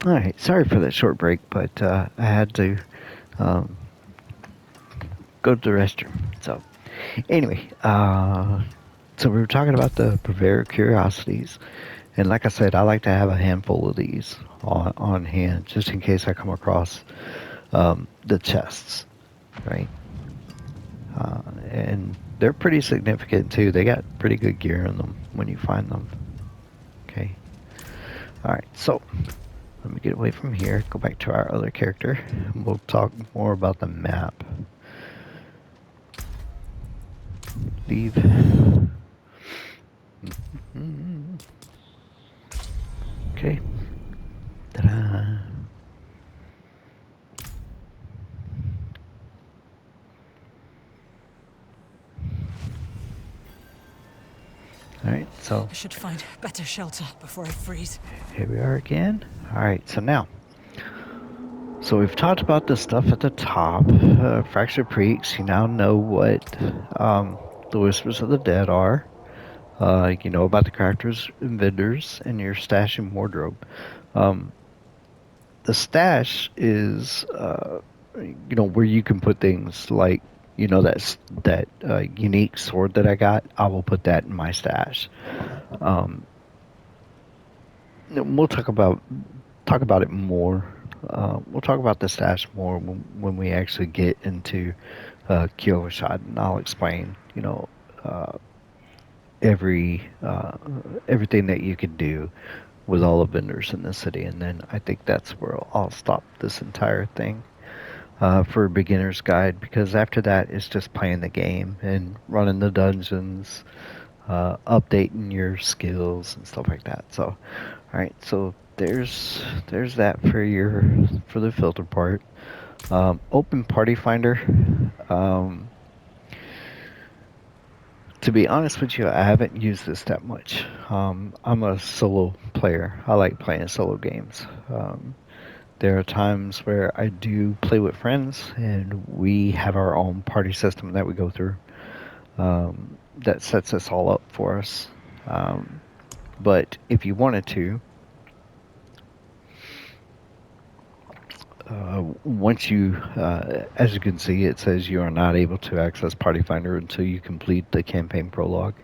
All right, sorry for that short break, but I had to um, go to the restroom. So, anyway, so we were talking about the Purveyor Curiosities, and like I said, I like to have a handful of these on hand just in case I come across the chests, right? And they're pretty significant too. They got pretty good gear in them when you find them. Okay. All right. So let me get away from here. Go back to our other character. We'll talk more about the map. Leave. Okay. Ta-da. All right. So I should find better shelter before I freeze. here we are again. All right. So now. So we've talked about the stuff at the top. Fractured Peaks. You now know what the Whispers of the Dead are. You know about the crafters and vendors and your stash and wardrobe. Um, the stash is, where you can put things like, that unique sword that I got. I will put that in my stash. Um, we'll talk about it more. We'll talk about the stash more when we actually get into Kyoshad, and I'll explain, uh, every everything that you can do with all the vendors in the city, and then I think that's where I'll stop this entire thing for a beginner's guide, because after that it's just playing the game and running the dungeons, updating your skills and stuff like that. So, all right, so there's that for the filter part. Open Party Finder. Um, to be honest with you, I haven't used this that much. I'm a solo player. I like playing solo games. There are times where I do play with friends, and we have our own party system that we go through, that sets us all up for us. Um, but if you wanted to, as you can see, it says you are not able to access Party Finder until you complete the campaign prologue.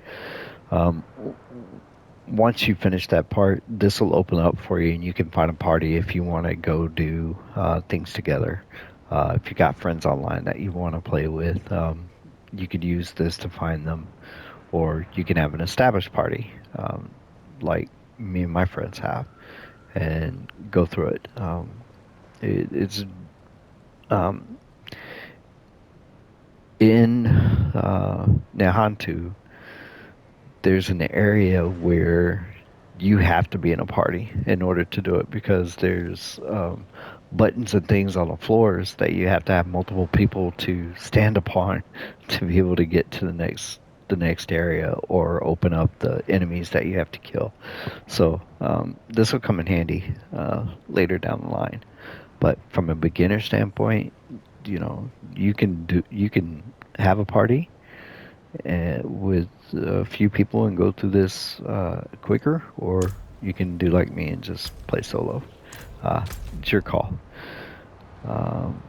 Um, Once you finish that part, this will open up for you, and you can find a party if you want to go do things together. If you got friends online that you want to play with, you could use this to find them, or you can have an established party, like me and my friends have, and go through it. It's um, in Nahantu. There's an area where you have to be in a party in order to do it, because there's buttons and things on the floors that you have to have multiple people to stand upon to be able to get to the next area or open up the enemies that you have to kill. So this will come in handy later down the line. But from a beginner standpoint, you can have a party with a few people and go through this quicker, or you can do like me and just play solo. It's your call. Um,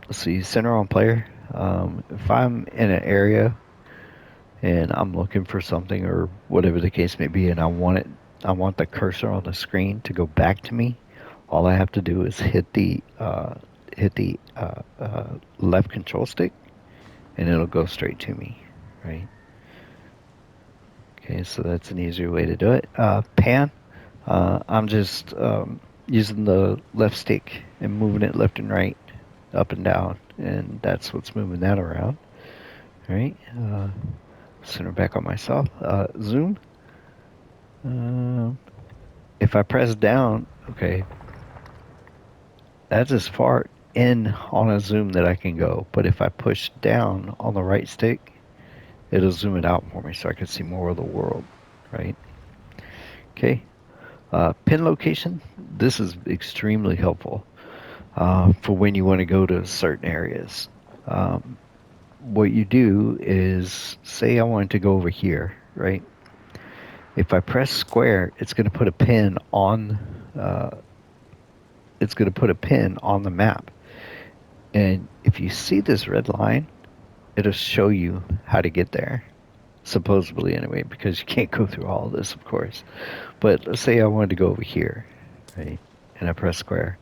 let's see, center on player. If I'm in an area and I'm looking for something or whatever the case may be, and I want the cursor on the screen to go back to me. All I have to do is hit the left control stick, and it'll go straight to me, right? Okay, so that's an easier way to do it. Pan, I'm just using the left stick and moving it left and right, up and down, and that's what's moving that around. All right, center back on myself. Zoom. Um, if I press down, okay, that's as far in on a zoom that I can go. But if I push down on the right stick, it'll zoom it out for me so I can see more of the world, right? Okay. Pin location. This is extremely helpful for when you want to go to certain areas. Um, what you do is, say I wanted to go over here, right? If I press square, it's going to put a pin on it's going to put a pin on the map. And if you see this red line, it'll show you how to get there. Supposedly, anyway, because you can't go through all of this, of course. But let's say I wanted to go over here, right? And I press square.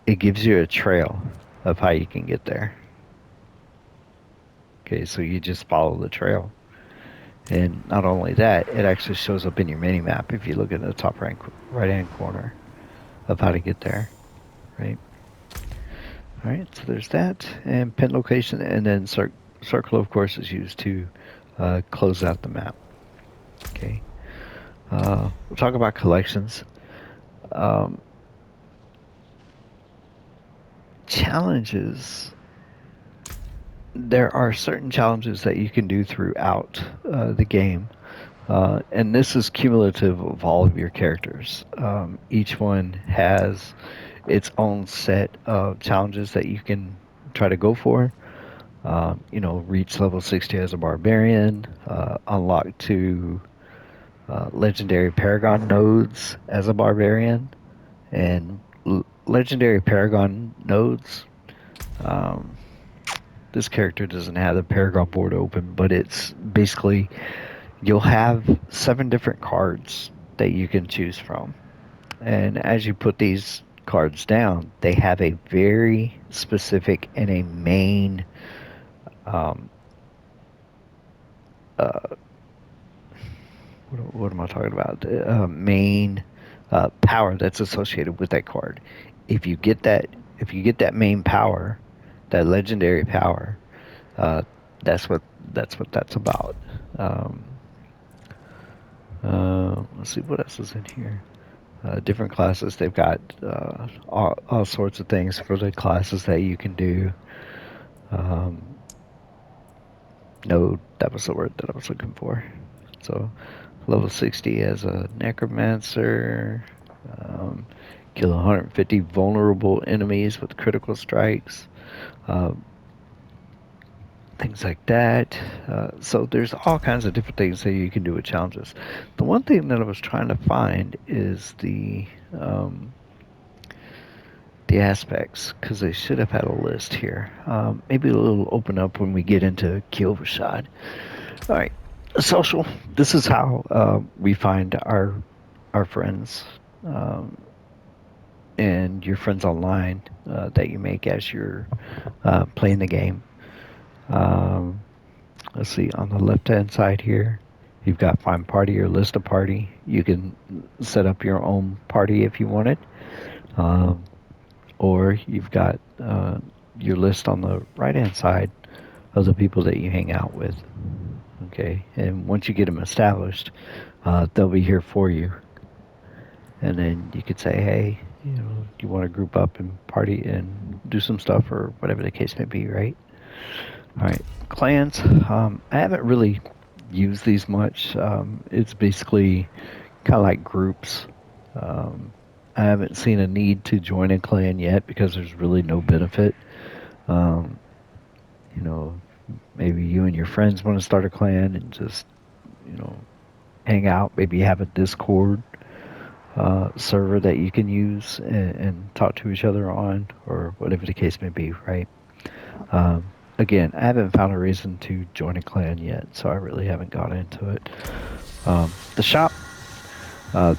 It gives you a trail of how you can get there. Okay, so you just follow the trail. And not only that, it actually shows up in your mini map if you look in the top right hand corner of how to get there, right? All right, so there's that, and pin location, and then circle, of course, is used to close out the map. Okay, we'll talk about collections. Um, Challenges. There are certain challenges that you can do throughout the game, and this is cumulative of all of your characters. Each one has its own set of challenges that you can try to go for. Reach level 60 as a barbarian, unlock two legendary paragon nodes as a barbarian, and legendary paragon nodes. Um, this character doesn't have the paragon board open, but it's basically you'll have 7 different cards that you can choose from. And as you put these cards down, they have a very specific and a main um, uh, what am I talking about? Main power that's associated with that card. If you get that, if you get that main power, that legendary power, uh, that's what that's about. Um, let's see what else is in here. Different classes. They've got all sorts of things for the classes that you can do. Um, no, that was the word that I was looking for. So, level 60 as a necromancer. Um, Kill 150 vulnerable enemies with critical strikes. Um, Things like that. So there's all kinds of different things that you can do with challenges. The one thing that I was trying to find is um, the aspects, because they should have had a list here. Maybe a little open up when we get into Kielvershad. All right, social. This is how we find our friends um, and your friends online that you make as you're playing the game. Um, let's see, on the left hand side here, you've got find party or list a party. You can set up your own party if you want it. Um, or you've got your list on the right hand side of the people that you hang out with. Okay, and once you get them established, they'll be here for you. And then you could say, hey, do you want to group up and party and do some stuff or whatever the case may be, right? All right, clans. I haven't really used these much. It's basically kind of like groups. Um, I haven't seen a need to join a clan yet because there's really no benefit. Um, you know, maybe you and your friends want to start a clan and just, you know, hang out. Maybe have a Discord server that you can use and talk to each other on, or whatever the case may be, right? Again, I haven't found a reason to join a clan yet, so I really haven't got into it. The shop.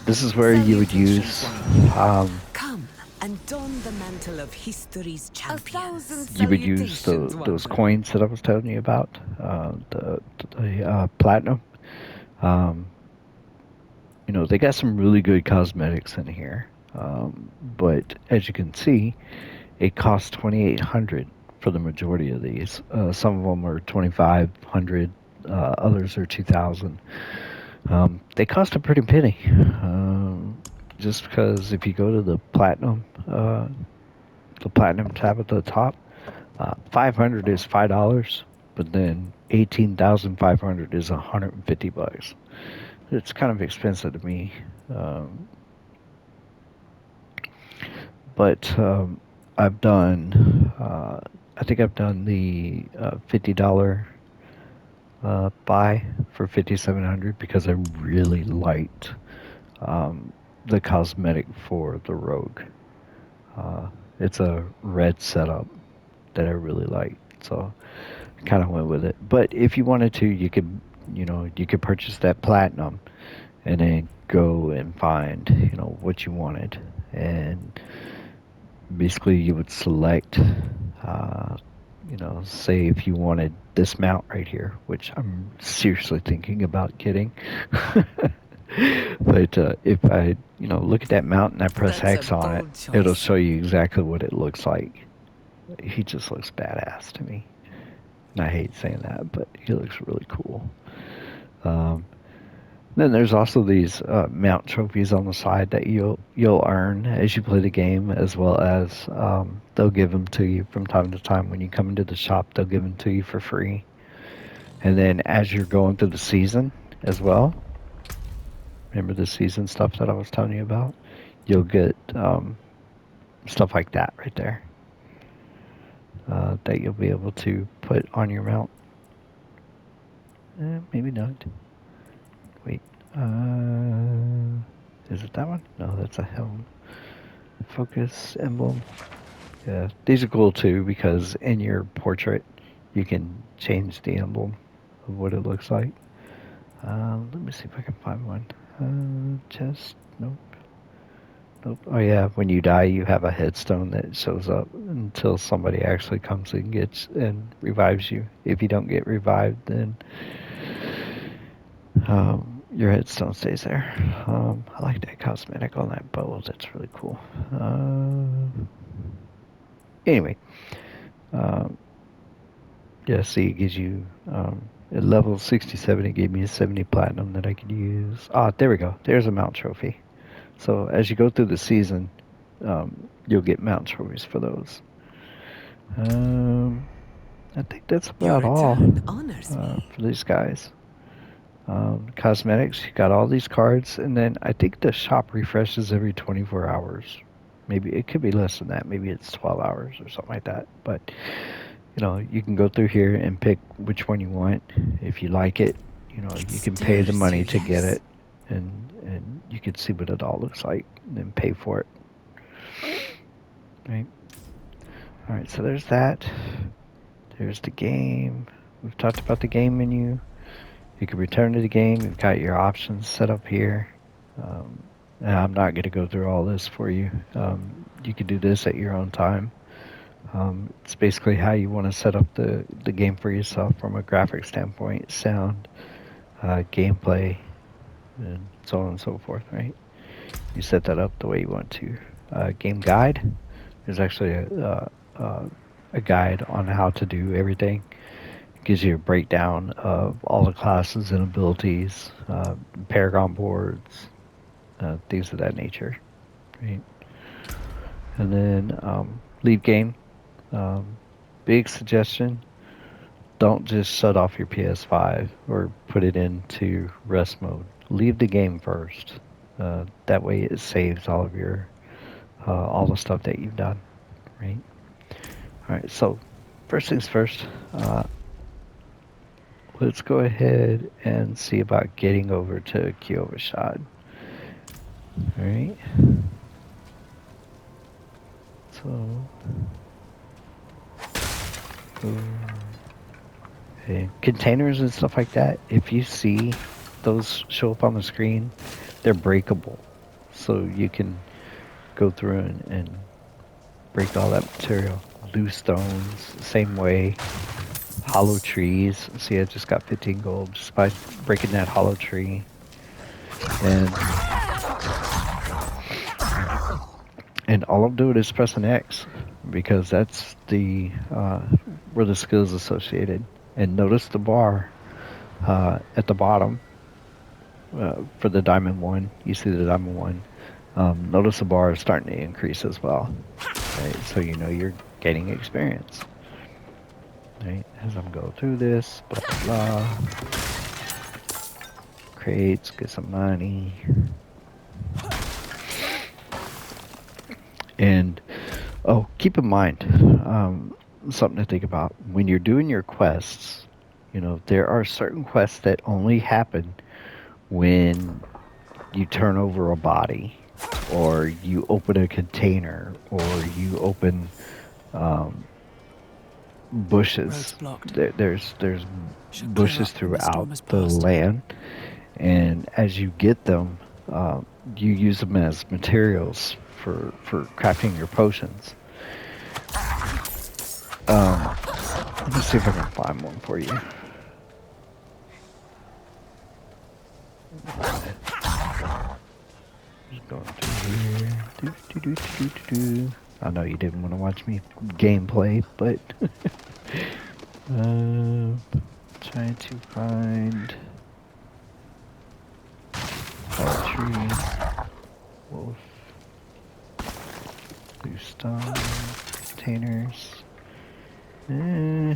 This is where you would Salutations, use young hero. um, Come and don the mantle of history's champions. those coins that I was telling you about, the platinum. Um, they got some really good cosmetics in here, but as you can see, it costs 2,800 for the majority of these. Some of them are 2,500, others are 2,000. They cost a pretty penny. Just because if you go to the platinum tab at the top, 500 is $5, but then 18,500 is $150. It's kind of expensive to me, um, but I've done. I think I've done the $50 buy for 5,700 because I really liked um, the cosmetic for the rogue. Uh, it's a red setup that I really like, so I kind of went with it. But if you wanted to, you could, you could purchase that platinum and then go and find, what you wanted, and basically you would select, say if you wanted this mount right here, which I'm seriously thinking about getting. But if I, look at that mount and I press That's a hex on it, bold it'll choice. show you exactly what it looks like. He just looks badass to me. And I hate saying that, but he looks really cool. Um, then there's also these mount trophies on the side that you'll earn as you play the game, as well as they'll give them to you from time to time when you come into the shop. They'll give them to you for free, and then as you're going through the season as well. Remember the season stuff that I was telling you about? You'll get stuff like that right there that you'll be able to put on your mount. Maybe not. Wait. Is it that one? No, that's a helm. Focus emblem. Yeah, these are cool too because in your portrait you can change the emblem of what it looks like. Let me see if I can find one. Chest. Nope. Nope. Oh yeah, when you die, you have a headstone that shows up until somebody actually comes and gets and revives you. If you don't get revived, then your headstone stays there. I like that cosmetic on that bow. That's really cool. Anyway, um, yeah. See, it gives you at level 67. It gave me a 70 platinum that I could use. Ah, there we go. There's a mount trophy. So as you go through the season, you'll get mount trophies for those. Um, I think that's Your about all return honors me. for these guys. Cosmetics, you got all these cards, and then I think the shop refreshes every 24 hours. Maybe it could be less than that. Maybe it's 12 hours or something like that. But you can go through here and pick which one you want. If you like it, It you can pay the stirs you, money to get yes? it, and you can see what it all looks like, and then pay for it. Right. All right. So there's that. There's the game. We've talked about the game menu. You can return to the game. You've got your options set up here. Um, and I'm not going to go through all this for you. You can do this at your own time. It's basically how you want to set up the game for yourself from a graphic standpoint, sound, gameplay, and so on and so forth, right? You set that up the way you want to. Game guide. There's actually a guide on how to do everything. It gives you a breakdown of all the classes and abilities, Paragon boards, things of that nature. Right? And then lead game. Um, Big suggestion: don't just shut off your PS5 or put it into rest mode. Leave the game first. That way, it saves all the stuff that you've done. Right. All right. So first things first. Let's go ahead and see about getting over to Kyovashad. All right. So, okay. Containers and stuff like that, if you see those show up on the screen, they're breakable. So you can go through and break all that material. Loose stones, same way. Hollow trees. See, I just got 15 gold just by breaking that hollow tree. And And all I'm doing is pressing X because that's the where the skill is associated. And notice the bar at the bottom for the diamond one. You see the diamond one. Notice the bar is starting to increase as well. Right? So you know you're gaining experience. Right? As I'm going through this, blah blah blah. Crates, get some money. And oh, keep in mind, something to think about when you're doing your quests. There are certain quests that only happen when you turn over a body, or you open a container, or you open um, Roads bushes. blocked. There's Should clear bushes up when the throughout storm is the past. land, and as you get them, you use them as materials for crafting your potions. Um, let me see if I can find one for you. Just going through here. Do. I know you didn't want to watch me gameplay, but uh, trying to find poetry, wolf, blue stone, containers. Eh,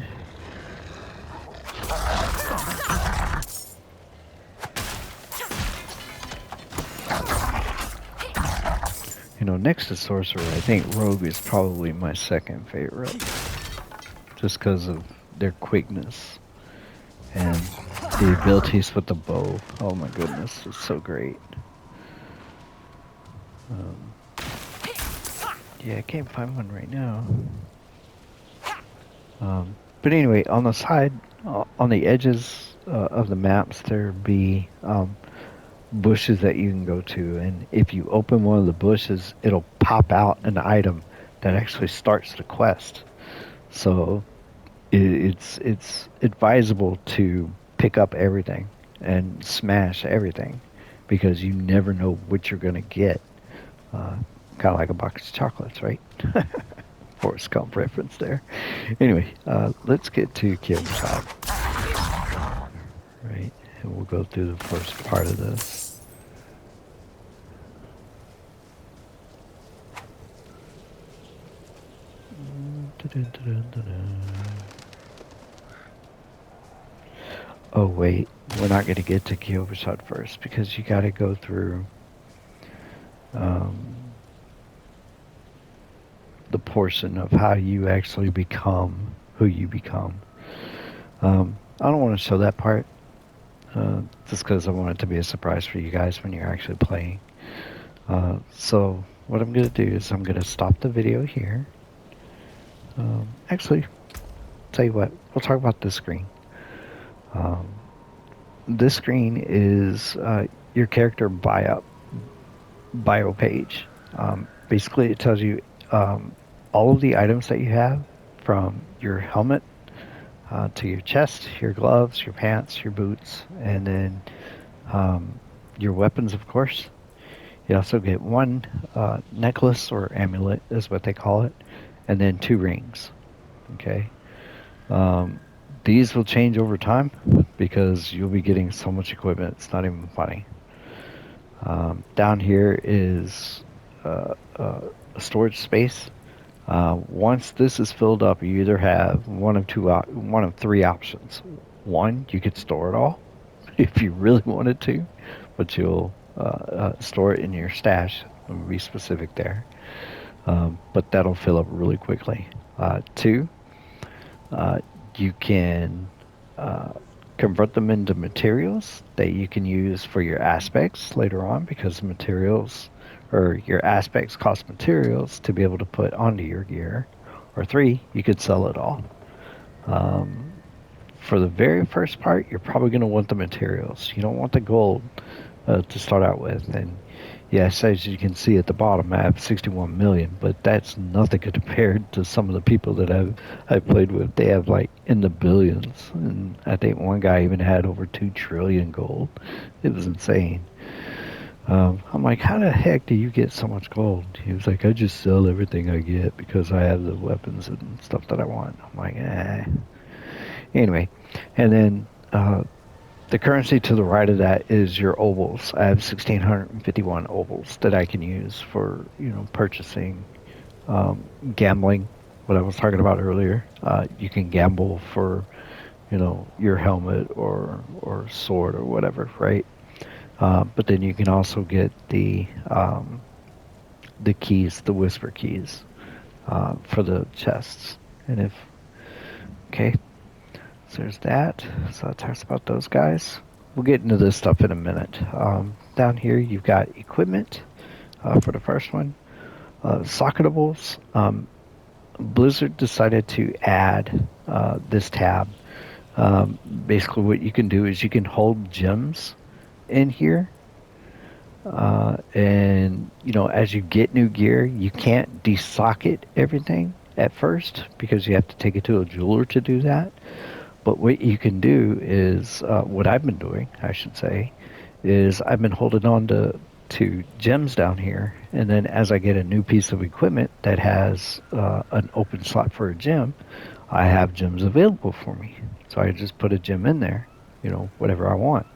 next to sorcerer, I think rogue is probably my second favorite, just because of their quickness and the abilities with the bow. Oh my goodness, it's so great. Um, yeah, I can't find one right now. But anyway, on the side, on the edges of the maps, there be bushes that you can go to, and if you open one of the bushes, it'll pop out an item that actually starts the quest. So it's advisable to pick up everything and smash everything because you never know what you're going to get. Uh, kind of like a box of chocolates, right? Forrest Gump reference there. Anyway, let's get to Kyokusai, right? And we'll go through the first part of this. Oh wait, we're not going to get to Kyokusai first because you got to go through um, the portion of how you actually become who you become. I don't want to show that part just because I want it to be a surprise for you guys when you're actually playing. So what I'm going to do is I'm going to stop the video here. Actually, tell you what, we'll talk about this screen. Um, this screen is your character bio page. Basically, it tells you all of the items that you have from your helmet to your chest, your gloves, your pants, your boots, and then um, your weapons, of course. You also get one necklace or amulet, is what they call it, and then 2 rings. Okay. Um, these will change over time because you'll be getting so much equipment. It's not even funny. Down here is a storage space. Once this is filled up, you either have one of 3 options. One, you could store it all if you really wanted to, but you'll store it in your stash. Let me be specific there. But that'll fill up really quickly. Two, uh, you can uh, convert them into materials that you can use for your aspects later on because materials or your aspects cost materials to be able to put onto your gear. Or 3, you could sell it all. Um, for the very first part, you're probably going to want the materials. You don't want the gold to start out with. And yes, as you can see at the bottom, I have 61 million, but that's nothing compared to some of the people that I've played with. They have like in the billions, and I think one guy even had over 2 trillion gold. It was insane. I'm like, how the heck do you get so much gold? He was like, I just sell everything I get because I have the weapons and stuff that I want. I'm like, eh. Anyway, and then the currency to the right of that is your obols. I have 1,651 obols that I can use for purchasing, gambling. What I was talking about earlier, you can gamble for your helmet or sword or whatever, right? But then you can also get the keys, the whisper keys, for the chests. And if okay, so there's that. So that talks about those guys. We'll get into this stuff in a minute. Down here, you've got equipment for the first one. Socketables. Blizzard decided to add this tab. Basically, what you can do is you can hold gems in here, and as you get new gear, you can't desocket everything at first because you have to take it to a jeweler to do that. But what you can do is what I've been doing, I should say, is I've been holding on to gems down here, and then as I get a new piece of equipment that has an open slot for a gem, I have gems available for me. So I just put a gem in there, whatever I want,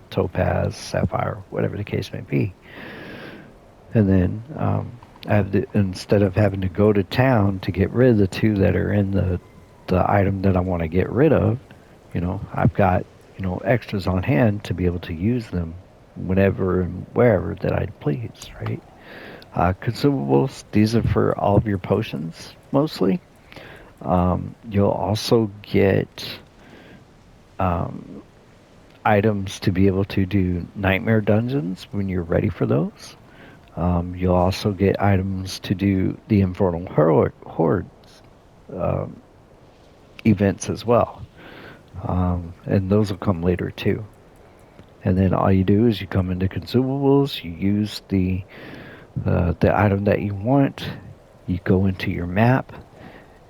topaz, sapphire, whatever the case may be, and then instead of having to go to town to get rid of the two that are in the item that I want to get rid of, I've got extras on hand to be able to use them whenever and wherever that I please, right? Consumables, these are for all of your potions mostly. You'll also get items to be able to do nightmare dungeons when you're ready for those. You'll also get items to do the Infernal Horde events as well. And those will come later too. And then all you do is you come into consumables, you use the item that you want, you go into your map,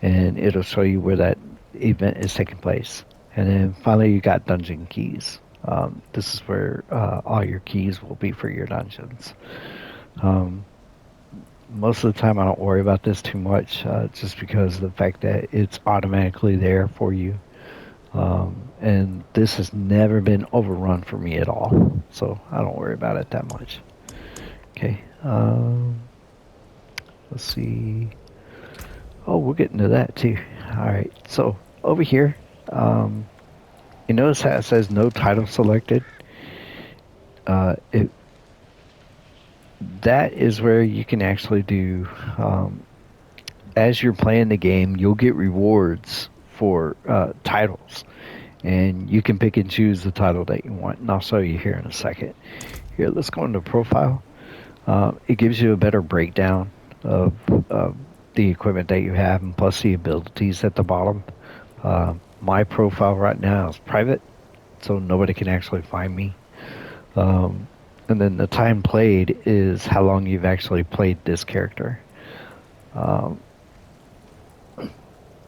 and it'll show you where that event is taking place. And then finally, you got dungeon keys. This is where all your keys will be for your dungeons. Um, Most of the time, I don't worry about this too much, just because of the fact that it's automatically there for you. And this has never been overrun for me at all, so I don't worry about it that much. Okay, let's see. Oh, we'll get into that too. All right, so over here, um, you notice how it says no title selected. It That is where you can actually do. As you're playing the game, you'll get rewards for titles, and you can pick and choose the title that you want. And I'll show you here in a second. Here, let's go into profile. It gives you a better breakdown of the equipment that you have, and plus the abilities at the bottom. My profile right now is private, so nobody can actually find me. Um, and then the time played is how long you've actually played this character. Um,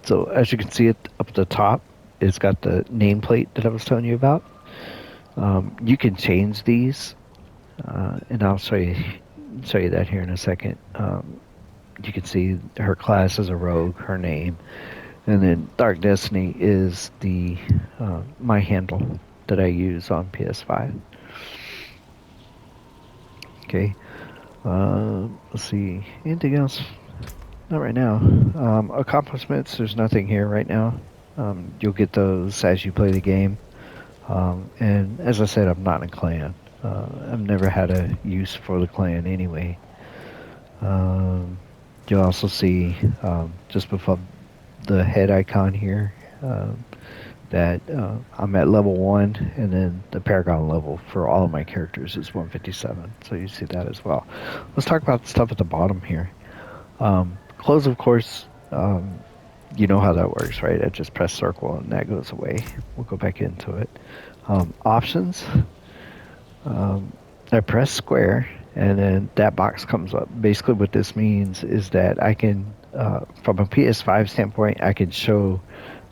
so as you can see it up at the top, it's got the nameplate that I was telling you about. You can change these, and I'll show you that here in a second. You can see her class is a rogue, her name, and then Dark Destiny is the my handle that I use on PS5. Okay. Let's see. Anything else? Not right now. Accomplishments. There's nothing here right now. You'll get those as you play the game. And as I said, I'm not in a clan. I've never had a use for the clan anyway. Um, you'll also see just before the head icon here that I'm at level 1, and then the Paragon level for all of my characters is 157. So you see that as well. Let's talk about the stuff at the bottom here. Close, of course, you know how that works, right? I just press circle and that goes away. We'll go back into it. Options. I press square, and then that box comes up. Basically, what this means is that I can, from a PS5 standpoint, I can show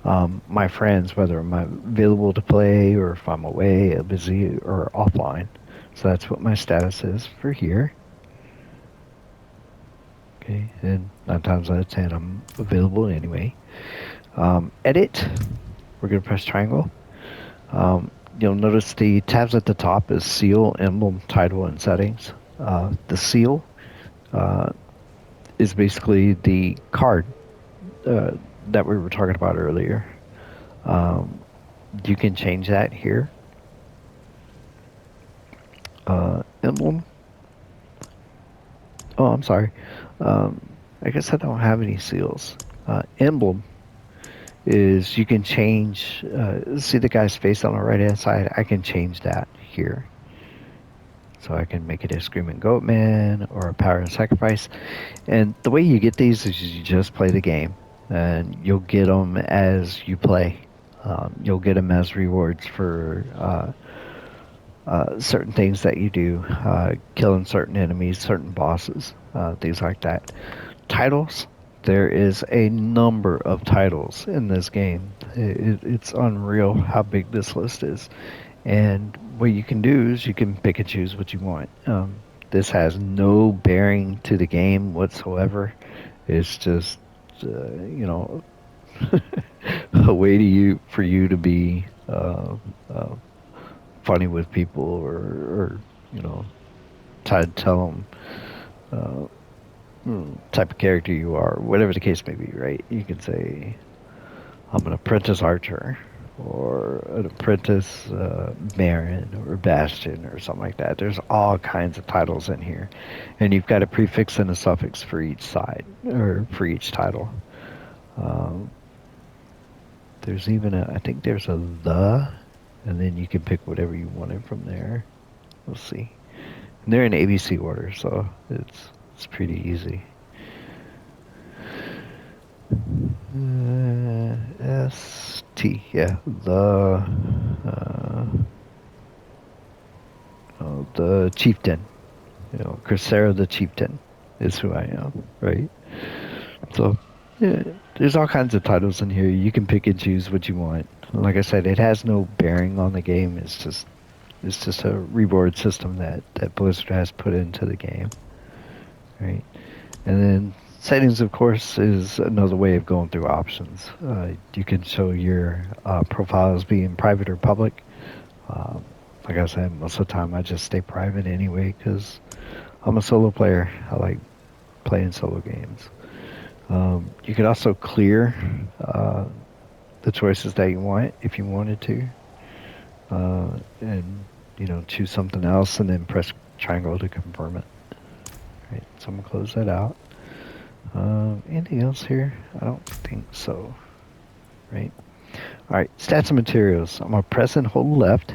my friends whether I'm available to play or if I'm away, busy, or offline. So that's what my status is for here. Okay, and 9 times out of 10, I'm available anyway. Edit. We're going to press triangle. You'll notice the tabs at the top is seal, emblem, title, and settings. The seal is basically the card uh, that we were talking about earlier. Um, you can change that here. Emblem. Oh, I'm sorry. Um, I guess I don't have any seals. Emblem is you can change. See the guy's face on the right hand side? I can change that here. So I can make it a Screaming Goat Man or a Power and Sacrifice. And the way you get these is you just play the game, and you'll get them as you play. You'll get them as rewards for certain things that you do, killing certain enemies, certain bosses, things like that. Titles. There is a number of titles in this game. It's unreal how big this list is. And what you can do is you can pick and choose what you want. This has no bearing to the game whatsoever. It's just, you know, a way to you for you to be uh, funny with people, or you know, try to tell them type of character you are, whatever the case may be. Right? You can say, I'm an apprentice archer, or an apprentice baron, or bastion, or something like that. There's all kinds of titles in here, and you've got a prefix and a suffix for each side, or for each title. Um, there's even I think there's a the, and then you can pick whatever you wanted from there. We'll see. And they're in ABC order, so it's pretty easy. Yeah, the chieftain, Crescera the chieftain is who I am, right? So, yeah, there's all kinds of titles in here. You can pick and choose what you want. Like I said, it has no bearing on the game. It's just a reward system that Blizzard has put into the game, right? And then settings, of course, is another way of going through options. You can show your profile as being private or public. Um, like I said, most of the time I just stay private anyway because I'm a solo player. I like playing solo games. You could also clear the choices that you want if you wanted to, and choose something else and then press triangle to confirm it. Right, so I'm gonna close that out. Anything else here? I don't think so. Right. All right. Stats and materials. I'm gonna press and hold left,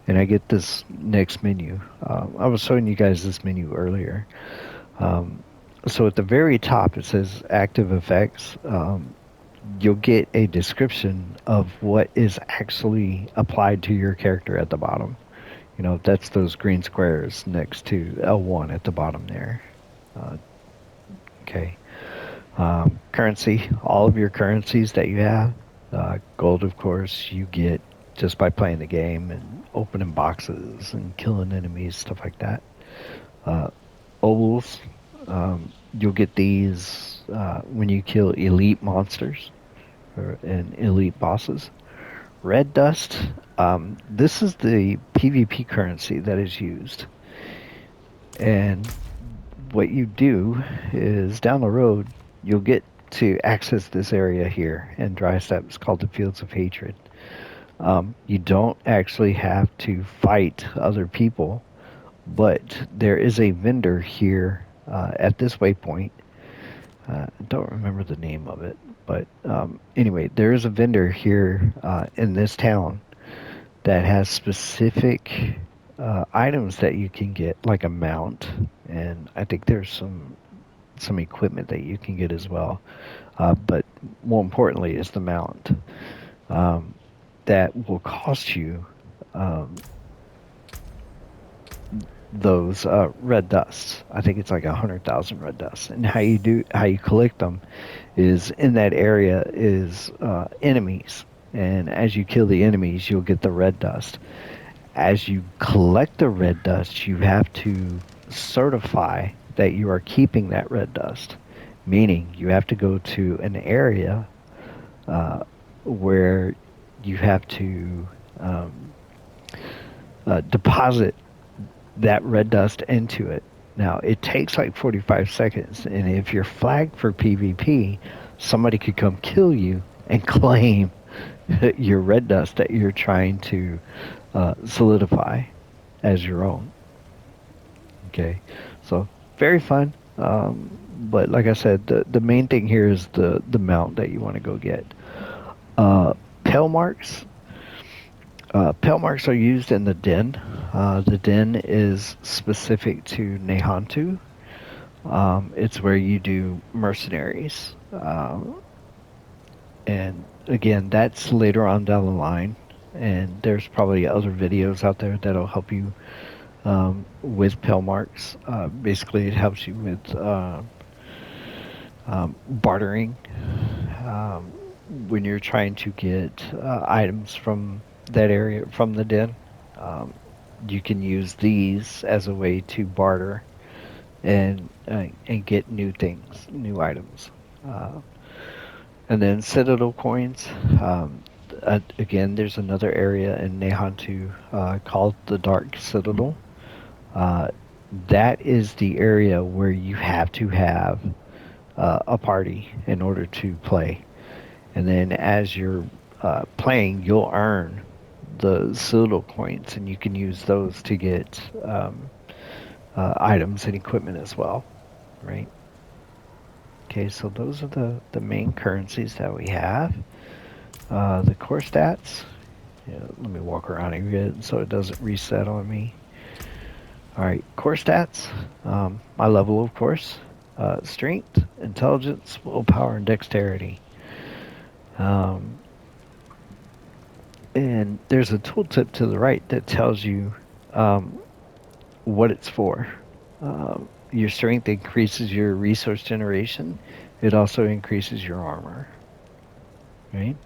and I get this next menu. I was showing you guys this menu earlier. Um, so at the very top it says active effects. You'll get a description of what is actually applied to your character at the bottom. That's those green squares next to L1 at the bottom there. Uh, okay. Currency, all of your currencies that you have. Gold, of course, you get just by playing the game and opening boxes and killing enemies, stuff like that. Uh, Ovals, you'll get these when you kill elite monsters and elite bosses. Red dust, this is the PvP currency that is used. And what you do is down the road, you'll get to access this area here in Dry Steppes called the Fields of Hatred. You don't actually have to fight other people, but there is a vendor here at this waypoint. I don't remember the name of it, but anyway, there is a vendor here in this town that has specific items that you can get, like a mount, and I think there's some equipment that you can get as well. But more importantly, is the mount um, that will cost you um, those red dusts. I think it's like 100,000 red dusts. And how you collect them is in that area is enemies, and as you kill the enemies, you'll get the red dust. As you collect the red dust, you have to certify that you are keeping that red dust, meaning you have to go to an area where you have to deposit that red dust into it. Now, it takes like 45 seconds, and if you're flagged for PvP, somebody could come kill you and claim your red dust that you're trying to solidify as your own. Okay, so very fun. But like I said, the main thing here is the mount that you want to go get. Uh, Pale marks. Pale marks are used in the den. The den is specific to Nehantu. It's where you do mercenaries. And again, that's later on down the line. And there's probably other videos out there that'll help you with pill marks. Basically, it helps you with bartering um, when you're trying to get items from that area, from the den. Um, you can use these as a way to barter and get new things, new items. Uh, and then Citadel coins. Um, Again, there's another area in Nehantu called the Dark Citadel. Uh, that is the area where you have to have a party in order to play. And then as you're playing, you'll earn the Citadel coins, and you can use those to get items and equipment as well, right? Okay, so those are the main currencies that we have. The core stats. Yeah, let me walk around here so it doesn't reset on me. All right, core stats. My level, of course. Strength, intelligence, willpower, and dexterity. Um, and there's a tooltip to the right that tells you um, what it's for. Your strength increases your resource generation. It also increases your armor, right?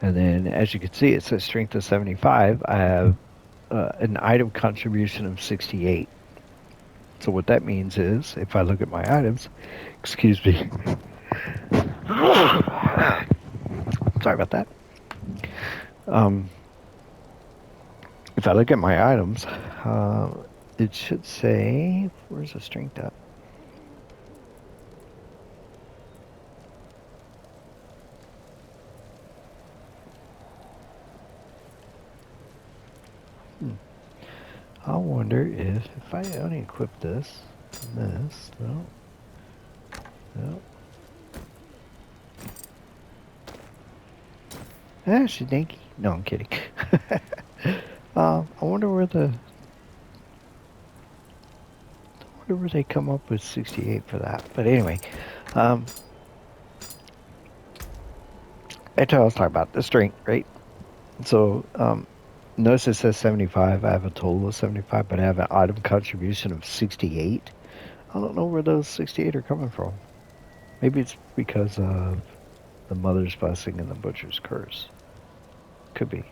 And then, as you can see, it says strength of 75. I have an item contribution of 68. So what that means is, if I look at my items, excuse me, sorry about that. Um, if I look at my items, it should say, where's the strength at? Hmm. I wonder if I only equip this, no, no. Actually, dinky. No, I'm kidding. I wonder where they come up with 68 for that. But anyway, um, I was talking about the strength, right? So, notice it says 75. I have a total of 75, but I have an item contribution of 68. I don't know where those 68 are coming from. Maybe it's because of the mother's blessing and the butcher's curse. Could be.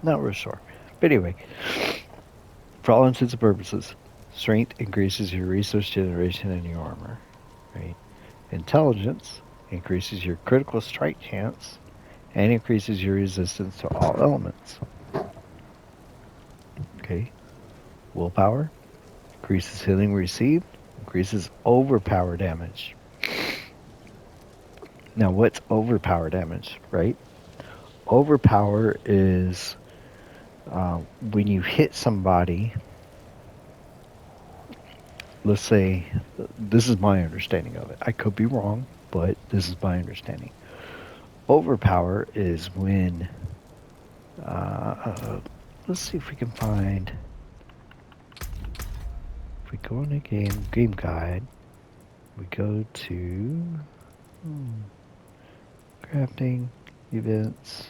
Not real sure. But anyway, for all intents and purposes, strength increases your resource generation and your armor. Right? Intelligence increases your critical strike chance and increases your resistance to all elements. Okay. Willpower increases healing received, increases overpower damage. Now, what's overpower damage, right? Overpower is when you hit somebody. Let's say this is my understanding of it. I could be wrong, but this is my understanding. Overpower is when let's see if we can find. If we go in the game guide, we go to crafting events.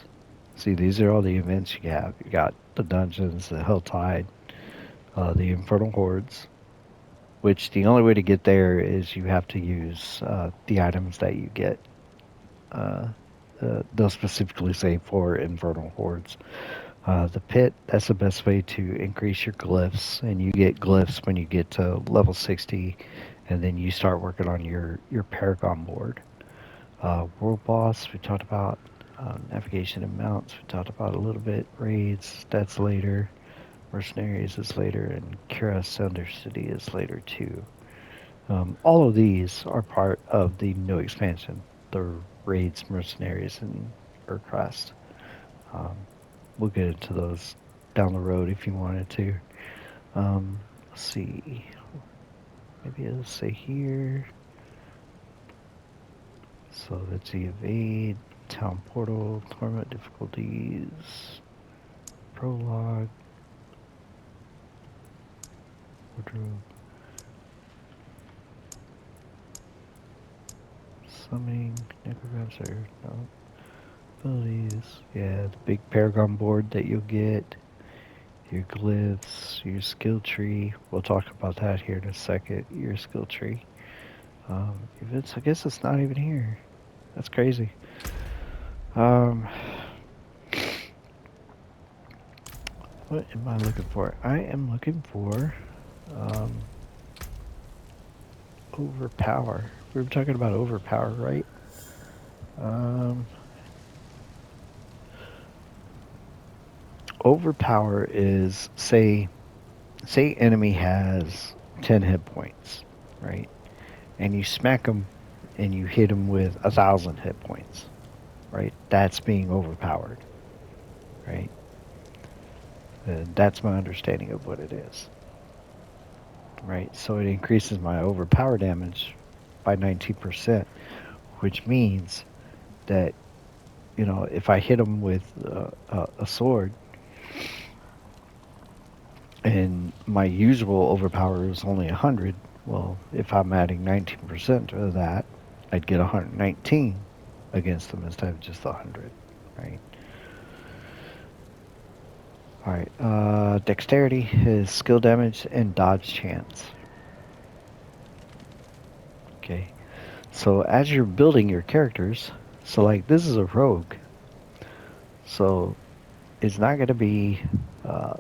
See, these are all the events you have. You got the dungeons, the Helltide, the Infernal Hordes. Which the only way to get there is you have to use the items that you get. Uh, they'll specifically say for Infernal Hordes. The pit, that's the best way to increase your glyphs, and you get glyphs when you get to level 60, and then you start working on your Paragon board. World Boss, we talked about. Navigation and mounts, we talked about a little bit. Raids, that's later. Mercenaries is later, and Kira Sunder City is later too. All of these are part of the new expansion, the Raids, Mercenaries, and Urcrest. Um, we'll get into those down the road if you wanted to. Let's see. Maybe it'll say here. So that's the evade. Town Portal, Tournament Difficulties, Prologue, Wardrobe, Summoning, Necromancer, no. Abilities, yeah, the big Paragon board that you'll get, your glyphs, your skill tree. We'll talk about that here in a second. Your skill tree. Events, I guess it's not even here. That's crazy. Um, what am I looking for? I am looking for um, overpower. We were talking about overpower, right? Um, overpower is say enemy has 10 hit points, right? And you smack them and you hit them with 1,000 hit points, right? That's being overpowered, right? That's my understanding of what it is, right? So it increases my overpower damage by 19%, which means that, if I hit them with a sword and my usual overpower is only 100, well, if I'm adding 19% of that, I'd get 119 against them instead of just 100, right? All right. Dexterity is skill damage and dodge chance. Okay. So as you're building your characters, so like this is a rogue, so it's not going to be. Uh,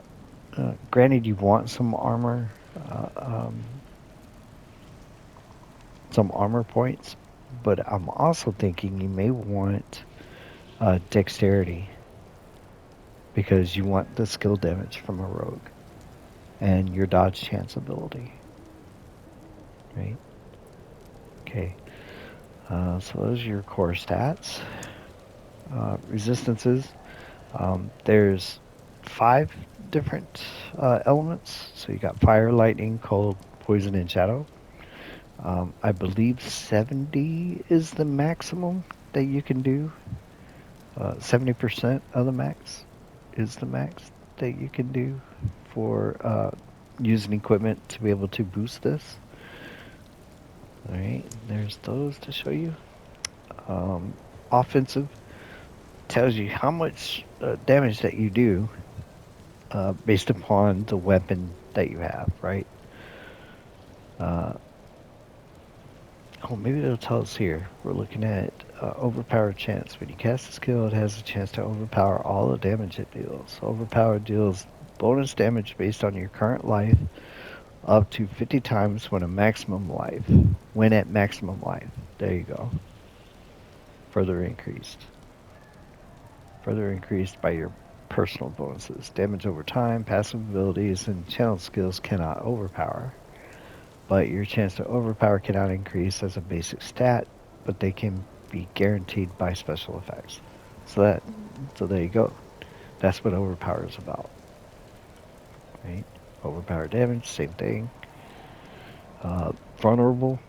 Granted, you want some armor points, but I'm also thinking you may want dexterity because you want the skill damage from a rogue and your dodge chance ability, right? Okay. So those are your core stats. Resistances. There's 5 different elements. So you got fire, lightning, cold, poison, and shadow. I believe 70 is the maximum that you can do. 70% of the max is the max that you can do for using equipment to be able to boost this. All right, there's those to show you. Um, Offensive tells you how much damage that you do based upon the weapon that you have, right? Uh, oh, maybe it'll tell us here. We're looking at overpower chance. When you cast a skill, it has a chance to overpower all the damage it deals. Overpower deals bonus damage based on your current life up to 50 times when a maximum life. When at maximum life. There you go. Further increased. Further increased by your personal bonuses. Damage over time, passive abilities, and channel skills cannot overpower. But your chance to overpower cannot increase as a basic stat, but they can be guaranteed by special effects. So there you go. That's what overpower is about, right? Overpower damage, same thing. Vulnerable,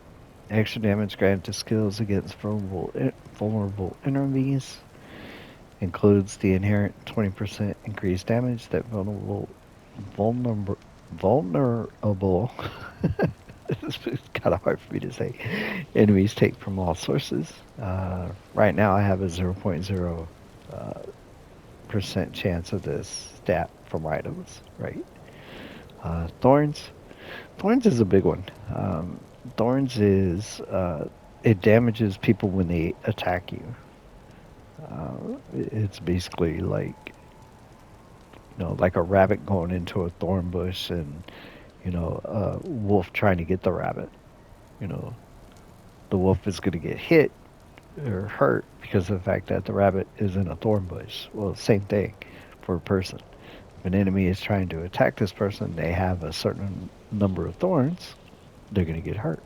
extra damage granted to skills against vulnerable enemies includes the inherent 20% increased damage that vulnerable vulnerable it's kind of hard for me to say enemies take from all sources. Right now I have a 0.0 percent chance of this stat from items, right? Thorns. Thorns is a big one. Thorns is it damages people when they attack you. It's basically like like a rabbit going into a thorn bush and a wolf trying to get the rabbit. You know, the wolf is going to get hit or hurt because of the fact that the rabbit is in a thorn bush. Well, same thing for a person. If an enemy is trying to attack this person, they have a certain number of thorns, they're going to get hurt.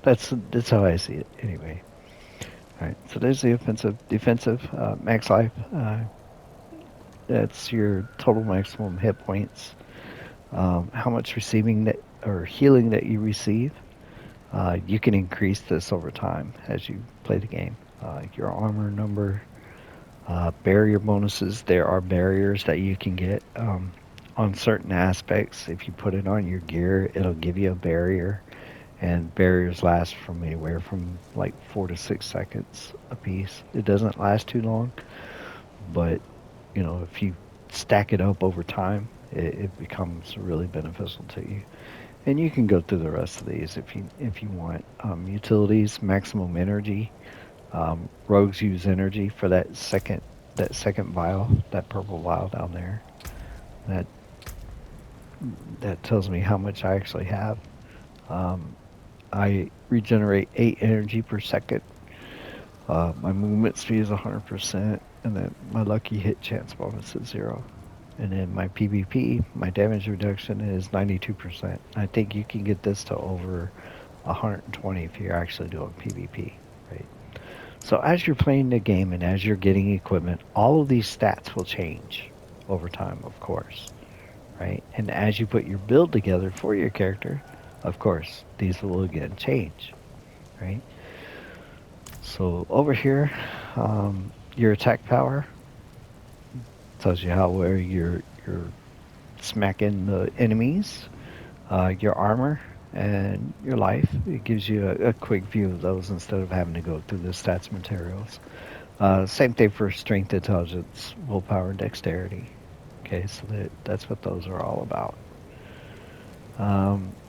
That's how I see it anyway. All right, so there's the offensive, defensive, max life. That's your total maximum hit points. How much receiving that or healing that you receive. You can increase this over time as you play the game. your armor number, barrier bonuses. There are barriers that you can get on certain aspects. If you put it on your gear, it'll give you a barrier, and barriers last from anywhere from like 4 to 6 seconds a piece. It doesn't last too long, but if you stack it up over time, it becomes really beneficial to you. And you can go through the rest of these if you want. Utilities, maximum energy. Rogues use energy for that second vial, that purple vial down there. That that tells me how much I actually have. Um, I regenerate 8 energy per second. My movement speed is 100%, and then my lucky hit chance bonus is 0. And then my PvP, my damage reduction is 92%. I think you can get this to over 120 if you're actually doing PvP, right? So as you're playing the game and as you're getting equipment, all of these stats will change over time, of course, right? And as you put your build together for your character, of course, these will again change, right? So over here, your attack power tells you how where you're smacking the enemies, your armor, and your life. It gives you a quick view of those instead of having to go through the stats materials. Same thing for strength, intelligence, willpower, and dexterity. Okay, so that's what those are all about.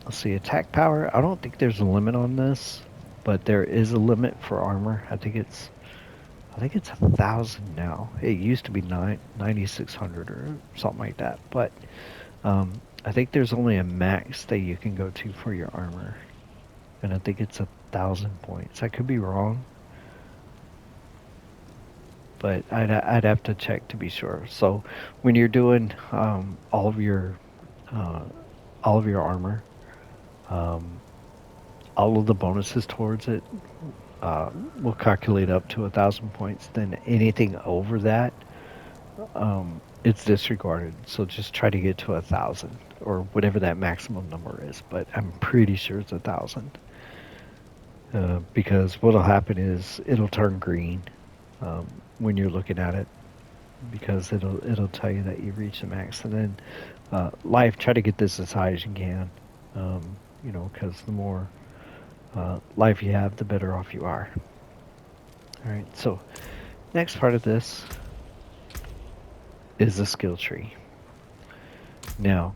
Let's see, attack power. I don't think there's a limit on this, but there is a limit for armor. I think it's 1,000 now. It used to be 9,600 or something like that. But I think there's only a max that you can go to for your armor, and I think it's 1,000 points. I could be wrong, but I'd have to check to be sure. So when you're doing uh, all of your armor, um, all of the bonuses towards it uh, will calculate up to 1,000 points. Then anything over that, it's disregarded. So just try to get to 1,000 or whatever that maximum number is. But I'm pretty sure it's 1,000 because what'll happen is it'll turn green when you're looking at it because it'll tell you that you reached the max. And then life, try to get this as high as you can. Because the more life you have, the better off you are. All right. So next part of this is the skill tree. Now,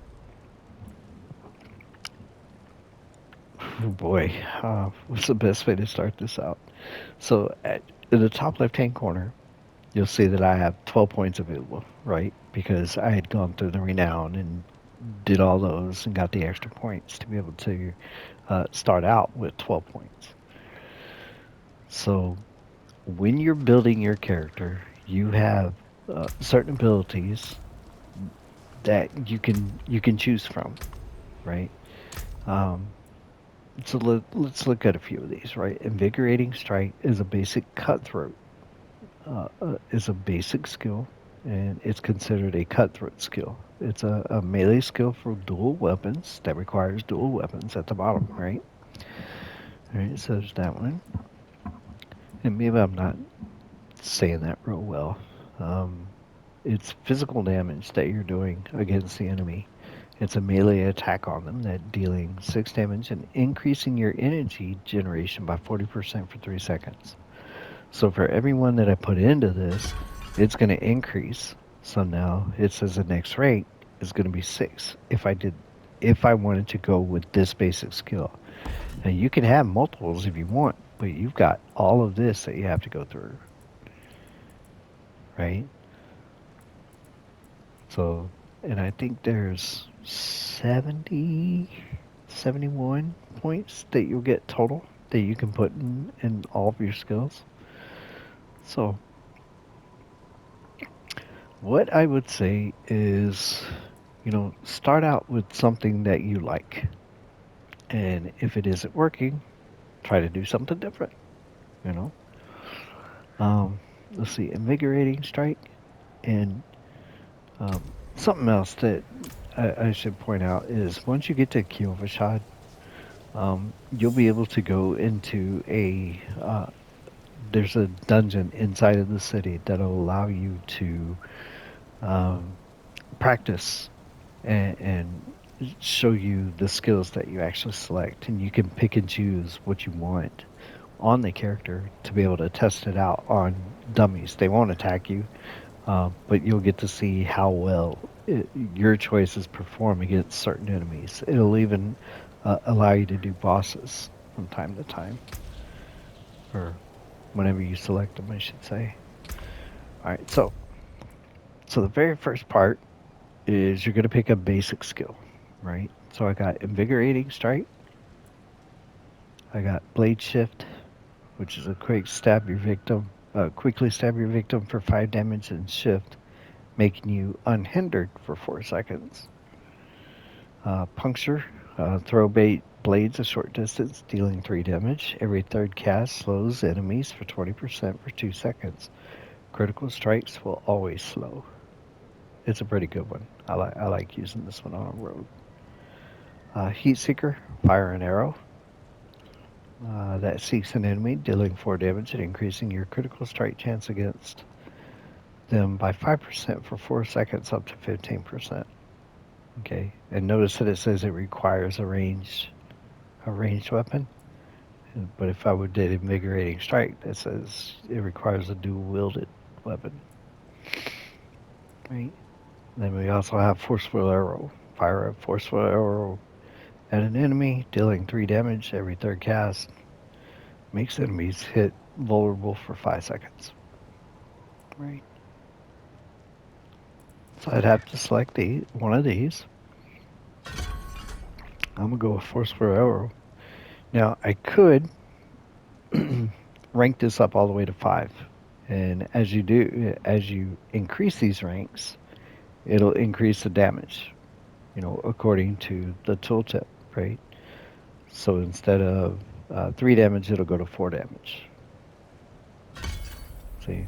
oh boy, what's the best way to start this out? So in the top left-hand corner, you'll see that I have 12 points available, right? Because I had gone through the renown and did all those and got the extra points to be able to start out with 12 points. So when you're building your character, you have certain abilities that you can choose from, right? Um, so let's look at a few of these, right? Invigorating strike is a basic cutthroat, is a basic skill, and it's considered a cutthroat skill. It's a melee skill for dual weapons that requires dual weapons at the bottom, right? All right, so there's that one. And maybe I'm not saying that real well. Um, it's physical damage that you're doing against the enemy. It's a melee attack on them that dealing 6 damage and increasing your energy generation by 40% for 3 seconds. So for every one that I put into this, it's going to increase. So now it says the next rank is going to be 6 if I wanted to go with this basic skill. Now you can have multiples if you want, but you've got all of this that you have to go through, right? So, and I think there's 71 points that you'll get total that you can put in all of your skills. So, what I would say is, start out with something that you like. And if it isn't working, try to do something different, you know? Let's see, invigorating strike and something else that I should point out is once you get to Kyovashad, you'll be able to go into a there's a dungeon inside of the city that'll allow you to um, practice and show you the skills that you actually select, and you can pick and choose what you want on the character to be able to test it out on dummies. They won't attack you, but you'll get to see how well your choices perform against certain enemies. It'll even allow you to do bosses from time to time, or whenever you select them, I should say. All right, so the very first part is you're going to pick a basic skill, right? So I got invigorating strike, I got blade shift, which is a quickly stab your victim for 5 damage and shift, making you unhindered for 4 seconds. Puncture, throw blades a short distance, dealing 3 damage. Every third cast slows enemies for 20% for 2 seconds. Critical strikes will always slow. It's a pretty good one. I like using this one on a road. Heat Seeker, fire an arrow. That seeks an enemy, dealing 4 damage and increasing your critical strike chance against them by 5% for 4 seconds up to 15%. Okay, and notice that it says it requires a ranged weapon. But if I would did invigorating strike, that says it requires a dual wielded weapon. Right. Then we also have forceful arrow. Fire a forceful arrow at an enemy, dealing 3 damage every third cast. Makes enemies hit vulnerable for 5 seconds. Right. So I'd have to select one of these. I'm gonna go with forceful arrow. Now I could rank this up all the way to 5. And as you increase these ranks, it'll increase the damage, according to the tooltip, right? So instead of 3 damage, it'll go to 4 damage. See,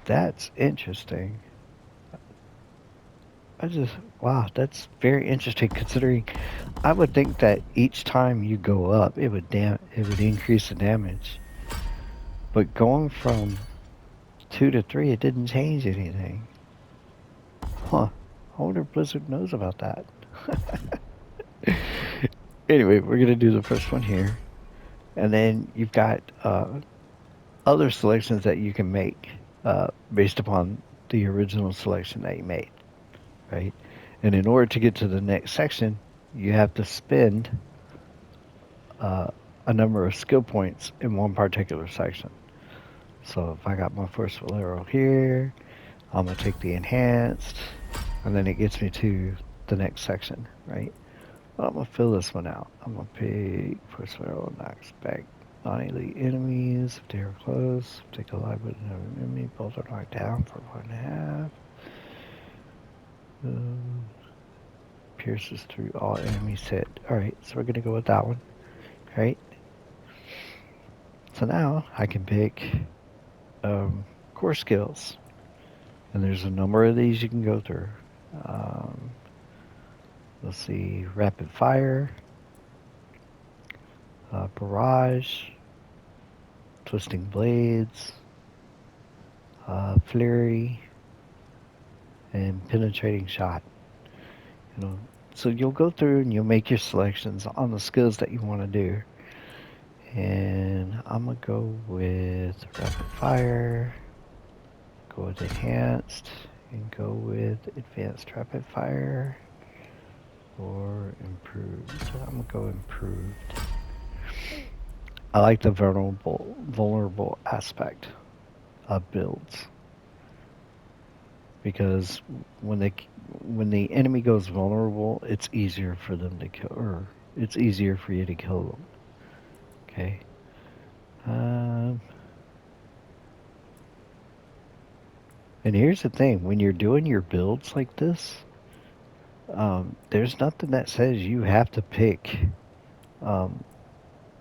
that's interesting. Wow, that's very interesting considering I would think that each time you go up, it would increase the damage. But going from 2 to 3, it didn't change anything. Huh. I wonder if Blizzard knows about that. Anyway, we're going to do the first one here. And then you've got other selections that you can make based upon the original selection that you made, right? And in order to get to the next section, you have to spend uh, a number of skill points in one particular section. So if I got my forceful arrow here, I'm going to take the enhanced, and then it gets me to the next section, right? Well, I'm going to fill this one out. I'm going to pick forceful arrow knocks back non-elite enemies if they are close. Take a live with another enemy. Both are knocked down for 1.5. Um, pierces through all enemies hit. Alright, so we're going to go with that one. Right? So now I can pick core skills. And there's a number of these you can go through. Um, let's see, rapid fire, barrage, twisting blades, flurry, and penetrating shot. You know, so you'll go through and you'll make your selections on the skills that you want to do. And I'm gonna go with rapid fire, go with enhanced, and go with advanced rapid fire or improved. I'm gonna go improved. I like the vulnerable aspect of builds because when they when the enemy goes vulnerable, it's easier for them to kill, or it's easier for you to kill them. Okay. Um, and here's the thing: when you're doing your builds like this, there's nothing that says you have to pick um,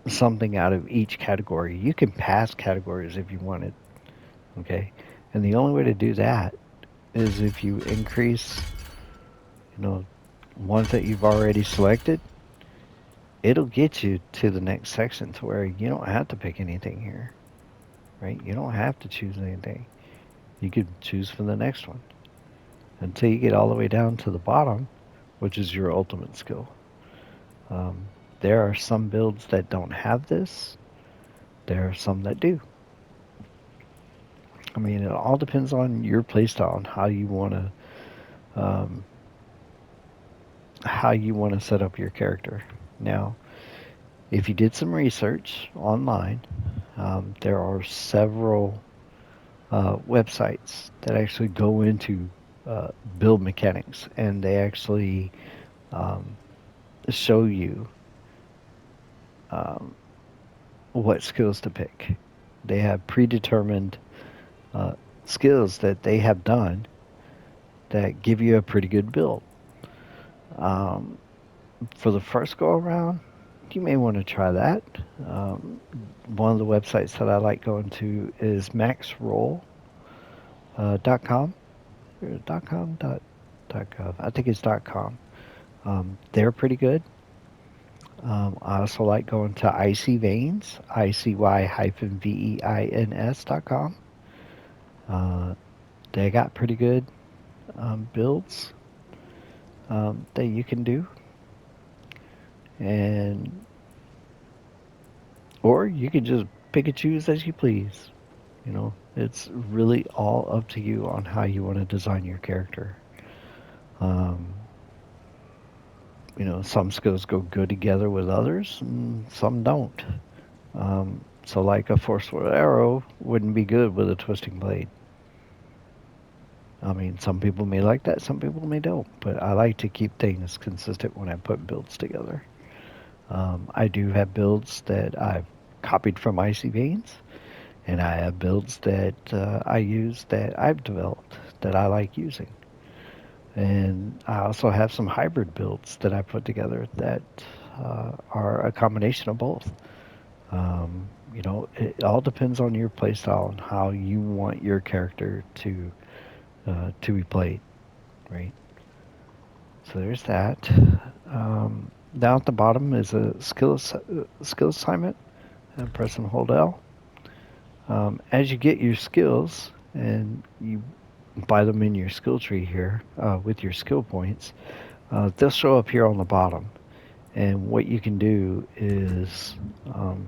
something out of each category. You can pass categories if you wanted. Okay. And the only way to do that is if you increase, you know, ones that you've already selected, it'll get you to the next section to where you don't have to pick anything here, right? You don't have to choose anything. You could choose for the next one until you get all the way down to the bottom, which is your ultimate skill. Um, there are some builds that don't have this. There are some that do. I mean, it all depends on your playstyle and um, how you want to set up your character. Now, if you did some research online, there are several websites that actually go into uh, build mechanics, and they actually um, show you um, what skills to pick. They have predetermined uh, skills that they have done that give you a pretty good build. Um, for the first go around, you may want to try that. Um, One of the websites that I like going to is maxroll.com. Dot gov. I think it's .com. They're pretty good. I also like going to Icy Veins, icy-veins.com. Uh, they got pretty good builds that you can do, and or you can just pick and choose as you please. You know, it's really all up to you on how you want to design your character. Um, some skills go good together with others, and some don't. So, like a forceful arrow wouldn't be good with a twisting blade. I mean, some people may like that, some people may don't, but I like to keep things consistent when I put builds together. I do have builds that I've copied from Icy Veins, and I have builds that I use that I've developed that I like using. And I also have some hybrid builds that I put together that are a combination of both. It all depends on your playstyle and how you want your character to be played, right? So there's that. Down at the bottom is a skill assignment. And press and hold L. As you get your skills and you buy them in your skill tree here with your skill points, they'll show up here on the bottom. And what you can do is, um,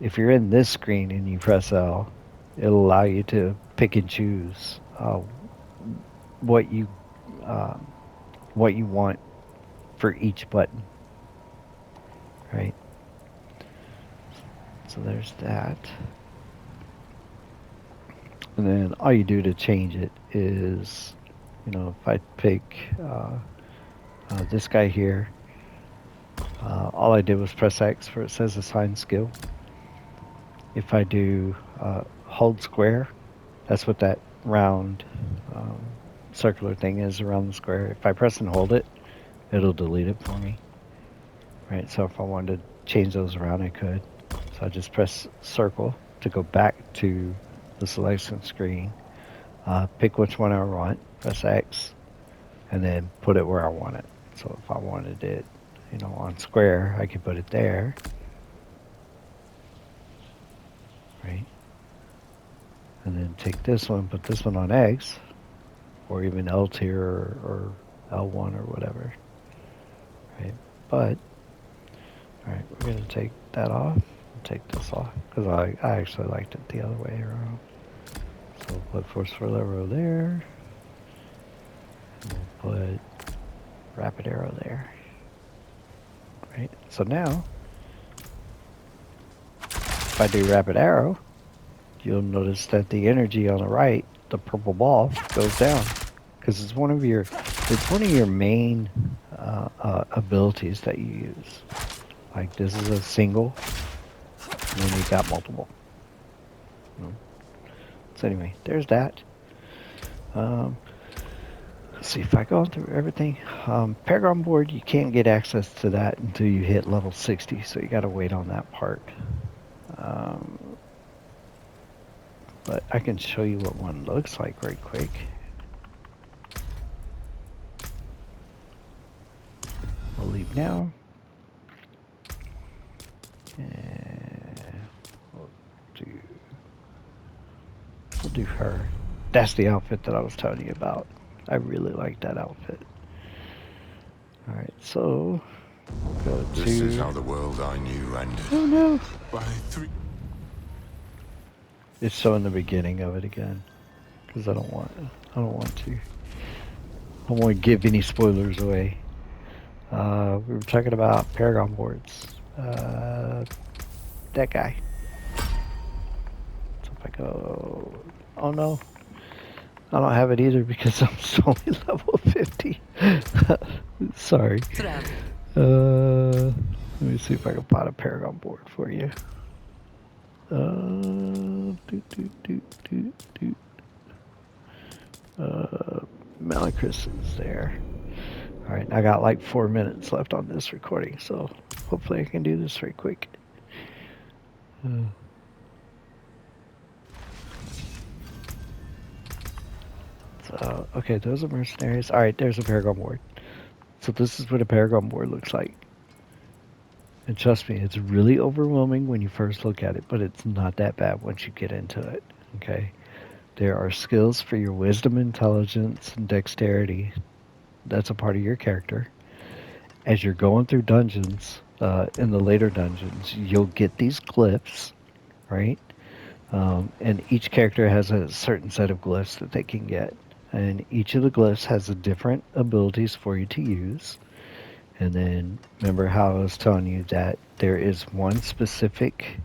if you're in this screen and you press L, it'll allow you to pick and choose what you um, what you want for each button, right? So there's that. And then all you do to change it is, if I pick this guy here, all I did was press X for it says assign skill. If I do hold square, that's what that round um, circular thing is around the square. If I press and hold it, it'll delete it for me. Right, so if I wanted to change those around, I could. So I just press circle to go back to the selection screen, pick which one I want, press X, and then put it where I want it. So if I wanted it, on square, I could put it there, right? And then take this one, put this one on X, or even L tier or L1 or whatever, right? But, all right, we're going to take that off and take this off because I actually liked it the other way around. So we'll put forceful arrow there, and we'll put rapid arrow there, right? So now, if I do rapid arrow, you'll notice that the energy on the right, the purple ball, goes down because it's one of your main abilities that you use. Like this is a single, and then you got multiple. So anyway, there's that. Um, let's see if I go through everything. Paragon board, you can't get access to that until you hit level 60, so you got to wait on that part. Um, but I can show you what one looks like right quick. now. And we'll do, we'll do her. That's the outfit that I was telling you about. I really like that outfit. All right, so we'll go This is to. how the world I knew ended. Oh no! By three. It's showing the beginning of it again because I don't want. I don't want to. I don't want to give any spoilers away. We were talking about Paragon boards. That guy. So if I go. Oh no, I don't have it either because I'm only level 50. Sorry. Threv. Let me see if I can find a Paragon board for you. Do, do, do, do, do. Malicris is there. All right, I got like 4 minutes left on this recording, so hopefully I can do this very quick. So, okay, those are mercenaries. All right, there's a Paragon board. So this is what a Paragon board looks like. And trust me, it's really overwhelming when you first look at it, but it's not that bad once you get into it. Okay, there are skills for your wisdom, intelligence, and dexterity. That's a part of your character. As you're going through dungeons, in the later dungeons, you'll get these glyphs, right? And each character has a certain set of glyphs that they can get. And each of the glyphs has a different abilities for you to use. And then remember how I was telling you that there is one specific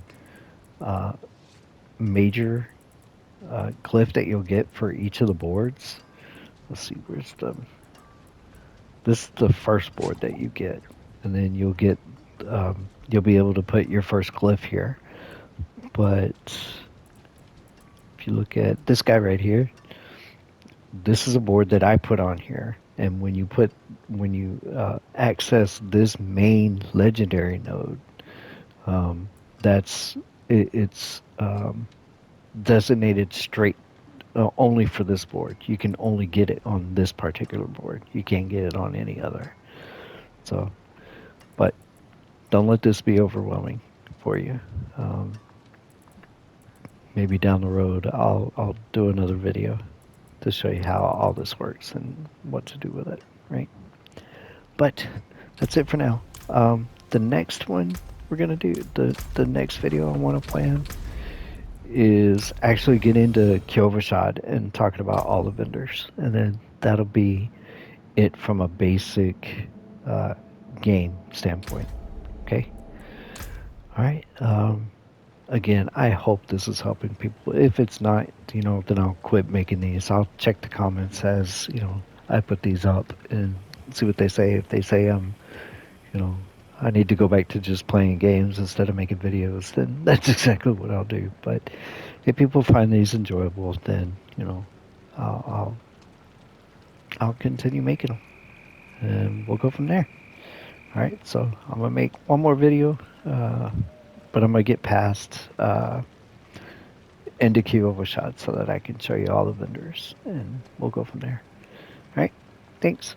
uh, major glyph that you'll get for each of the boards. Let's see, where's the. This is the first board that you get. And then you'll get. You'll be able to put your first glyph here. But if you look at this guy right here, this is a board that I put on here. And when you access this main legendary node, um, that's it's designated straight only for this board. You can only get it on this particular board. You can't get it on any other. So, but don't let this be overwhelming for you. Maybe down the road, I'll do another video to show you how all this works and what to do with it. Right. But that's it for now. The next one we're gonna do the next video I want to plan is actually get into Kyovashad and talking about all the vendors, and then that'll be it from a basic uh, game standpoint. Okay. All right. Again, I hope this is helping people. If it's not, then I'll quit making these. I'll check the comments as I put these up and see what they say. If they say you know, I need to go back to just playing games instead of making videos, then that's exactly what I'll do. But if people find these enjoyable, then I'll I'll, I'll continue making them, and we'll go from there. All right, so I'm gonna make one more video, but I'm gonna get past into Q overshot so that I can show you all the vendors, and we'll go from there. All right, thanks.